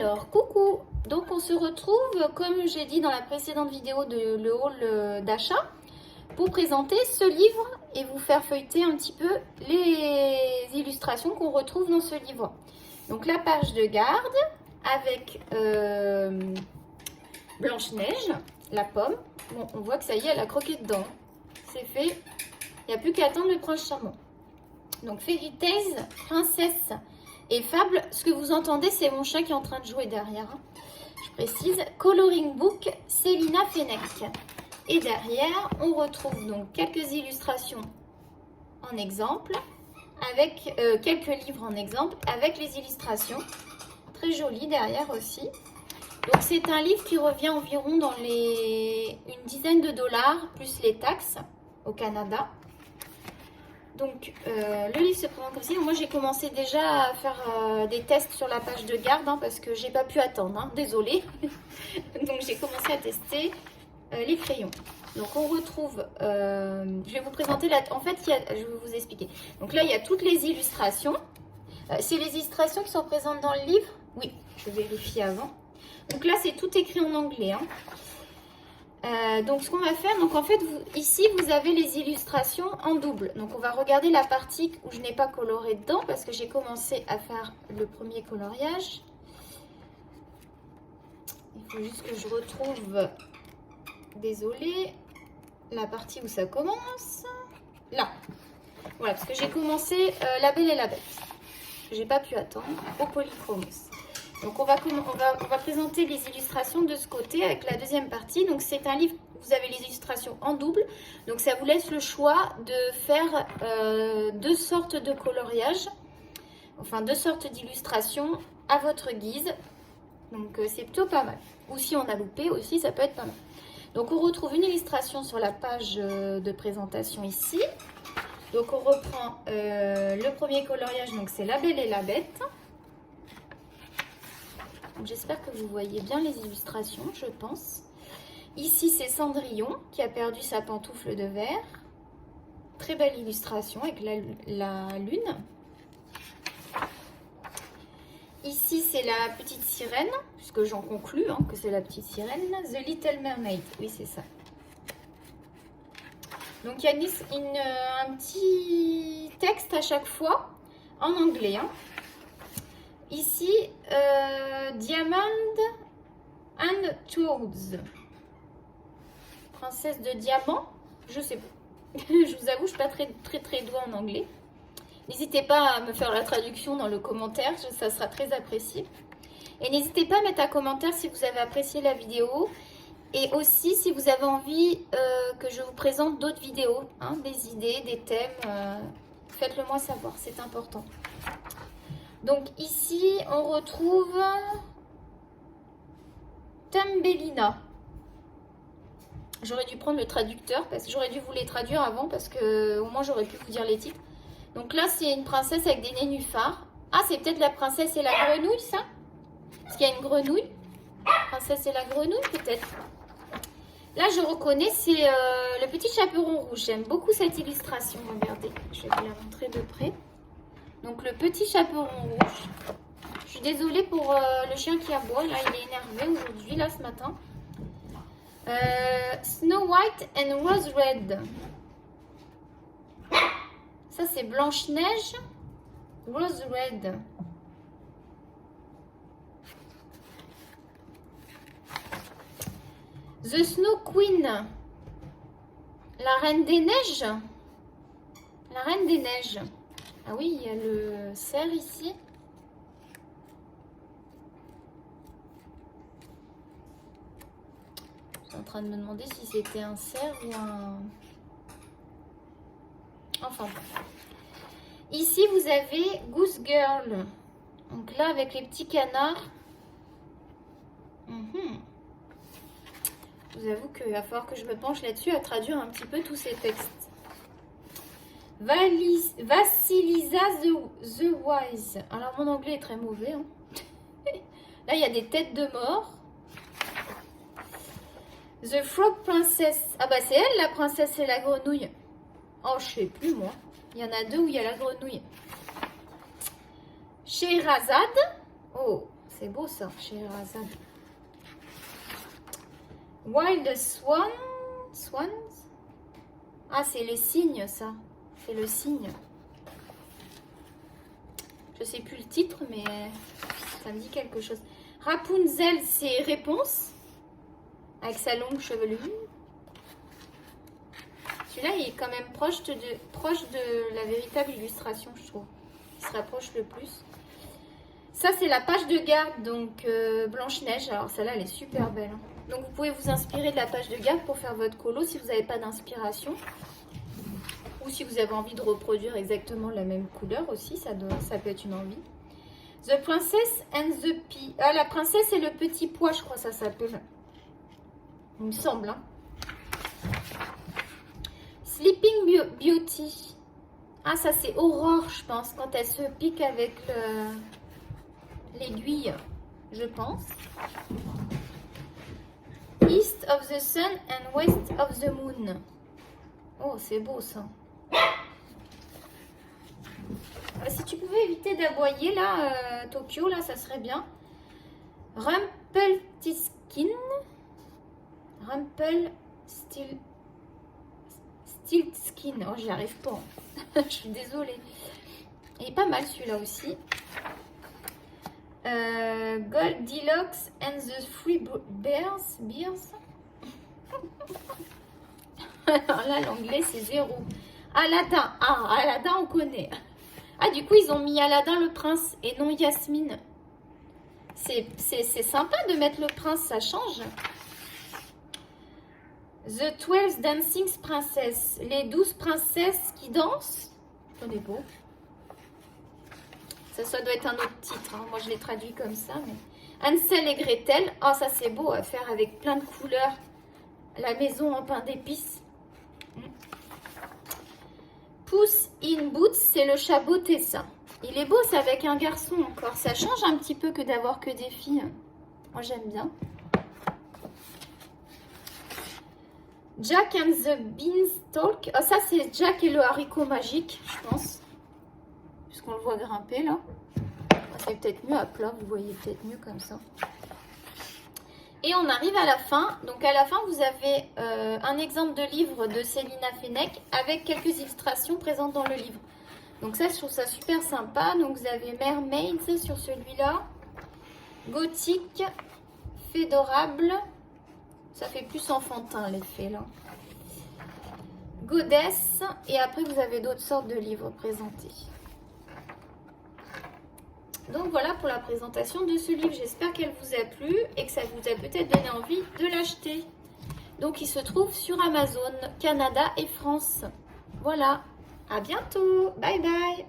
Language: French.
Alors, coucou. Donc, on se retrouve, comme j'ai dit dans la précédente vidéo de le haul d'achat, pour présenter ce livre et vous faire feuilleter un petit peu les illustrations qu'on retrouve dans ce livre. Donc, la page de garde avec Blanche-Neige, la pomme. Bon, on voit que ça y est, elle a croqué dedans. C'est fait. Il n'y a plus qu'à attendre le prince charmant. Donc, Fairy Tales, princesse et fable. Ce que vous entendez, c'est mon chat qui est en train de jouer derrière. Hein. Je précise. Coloring Book, Célina Fennec. Et derrière, on retrouve donc quelques illustrations en exemple, avec quelques livres en exemple, avec les illustrations. Très jolies derrière aussi. Donc, c'est un livre qui revient environ dans une dizaine de dollars, plus les taxes au Canada. Donc, le livre se présente comme ça. Moi, j'ai commencé déjà à faire des tests sur la page de garde hein, parce que j'ai pas pu attendre. Hein, désolée. Donc, j'ai commencé à tester les crayons. Donc, on retrouve... je vais vous présenter... En fait, je vais vous expliquer. Donc là, il y a toutes les illustrations. C'est les illustrations qui sont présentes dans le livre? Oui, je vérifie avant. Donc là, c'est tout écrit en anglais. Hein. Donc ce qu'on va faire, donc en fait ici vous avez les illustrations en double. Donc on va regarder la partie où je n'ai pas coloré dedans parce que j'ai commencé à faire le premier coloriage. Il faut juste que je retrouve, désolée, la partie où ça commence. Là, voilà, parce que j'ai commencé La Belle et la Bête. J'ai pas pu attendre au Polychromos. Donc on va présenter les illustrations de ce côté avec la deuxième partie. Donc c'est un livre, vous avez les illustrations en double. Donc ça vous laisse le choix de faire deux sortes de coloriage. Enfin deux sortes d'illustrations à votre guise. Donc c'est plutôt pas mal. Ou si on a loupé aussi, ça peut être pas mal. Donc on retrouve une illustration sur la page de présentation ici. Donc on reprend le premier coloriage, donc c'est La Belle et la Bête. J'espère que vous voyez bien les illustrations, je pense. Ici, c'est Cendrillon qui a perdu sa pantoufle de verre. Très belle illustration avec la lune. Ici, c'est la petite sirène, puisque j'en conclus hein, que c'est la petite sirène. The Little Mermaid, oui, c'est ça. Donc, il y a un petit texte à chaque fois en anglais. Hein. Ici, Diamond and Toads. Princesse de diamant, je sais pas. Je vous avoue, je ne suis pas très douée en anglais. N'hésitez pas à me faire la traduction dans le commentaire, ça sera très apprécié. Et n'hésitez pas à mettre un commentaire si vous avez apprécié la vidéo. Et aussi si vous avez envie que je vous présente d'autres vidéos, hein, des idées, des thèmes. Faites-le moi savoir, c'est important. Donc ici, on retrouve Thumbelina. J'aurais dû prendre le traducteur, parce que j'aurais dû vous les traduire avant, parce que au moins j'aurais pu vous dire les titres. Donc là, c'est une princesse avec des nénuphars. Ah, c'est peut-être la princesse et la grenouille, ça? Parce qu'il y a une grenouille. Princesse et la grenouille, peut-être. Là, je reconnais, c'est le petit chaperon rouge. J'aime beaucoup cette illustration, regardez. Je vais vous la montrer de près. Donc le petit chaperon rouge. Je suis désolée pour le chien qui aboie. Là, il est énervé aujourd'hui, là, ce matin. Snow White and Rose Red. Ça, c'est Blanche-Neige. Rose Red. The Snow Queen. La Reine des Neiges. La Reine des Neiges. Ah oui, il y a le cerf ici. Je suis en train de me demander si c'était un cerf ou un... Enfin bon. Ici, vous avez Goose Girl. Donc là, avec les petits canards. Je vous avoue qu'il va falloir que je me penche là-dessus à traduire un petit peu tous ces textes. Vasilisa the Wise. Alors, mon anglais est très mauvais. Hein. Là, il y a des têtes de mort. The Frog Princess. Ah bah, c'est elle, la princesse et la grenouille. Oh, je sais plus, moi. Il y en a deux où il y a la grenouille. Scheherazade. Oh, C'est beau ça, Scheherazade. Wild Swan. Swans. Ah, c'est les signes, ça. C'est le signe. Je sais plus le titre, mais ça me dit quelque chose. Rapunzel, c'est Réponse. Avec sa longue chevelure. Celui-là, il est quand même proche de la véritable illustration, je trouve. Il se rapproche le plus. Ça, c'est la page de garde, donc Blanche-Neige. Alors, celle-là, elle est super belle. Hein. Donc, vous pouvez vous inspirer de la page de garde pour faire votre colo si vous n'avez pas d'inspiration. Ou si vous avez envie de reproduire exactement la même couleur aussi, ça peut être une envie. The Princess and the Pea. Ah, la princesse et le petit pois, je crois que ça s'appelle. Il me semble. Hein. Sleeping Beauty. Ah, ça c'est Aurore, je pense, quand elle se pique avec l'aiguille, je pense. East of the Sun and West of the Moon. Oh, c'est beau ça. Si tu pouvais éviter d'aboyer là, Tokyo, là, ça serait bien. Rumpelstiltskin. Stiltskin. Oh, j'y arrive pas. Je suis désolée. Il est pas mal celui-là aussi. Goldilocks and the Three Bears. Alors là, l'anglais, c'est 0. Aladdin. Ah, Aladdin, on connaît. Ah, du coup, ils ont mis Aladdin le prince et non Yasmine. C'est sympa de mettre le prince, ça change. The 12 Dancing Princess. Les 12 princesses qui dansent. On est beau. Ça doit être un autre titre. Hein. Moi, je l'ai traduit comme ça. Mais... Hansel et Gretel. Oh, ça, c'est beau à faire avec plein de couleurs. La maison en pain d'épices. Puss in Boots, c'est le chabot Tessa. Il est beau, c'est avec un garçon encore. Ça change un petit peu que d'avoir que des filles. Moi, j'aime bien. Jack and the Beanstalk. Oh, ça, c'est Jack et le haricot magique, je pense. Puisqu'on le voit grimper, là. C'est peut-être mieux à plat, vous voyez peut-être mieux comme ça. Et on arrive à la fin. Donc, à la fin, vous avez un exemple de livre de Célina Fennec avec quelques illustrations présentes dans le livre. Donc, ça, je trouve ça super sympa. Donc, vous avez Mermaids sur celui-là. Gothique. Fédorable. Ça fait plus enfantin l'effet là. Goddess. Et après vous avez d'autres sortes de livres présentés. Donc voilà pour la présentation de ce livre. J'espère qu'elle vous a plu et que ça vous a peut-être donné envie de l'acheter. Donc il se trouve sur Amazon, Canada et France. Voilà. À bientôt. Bye bye.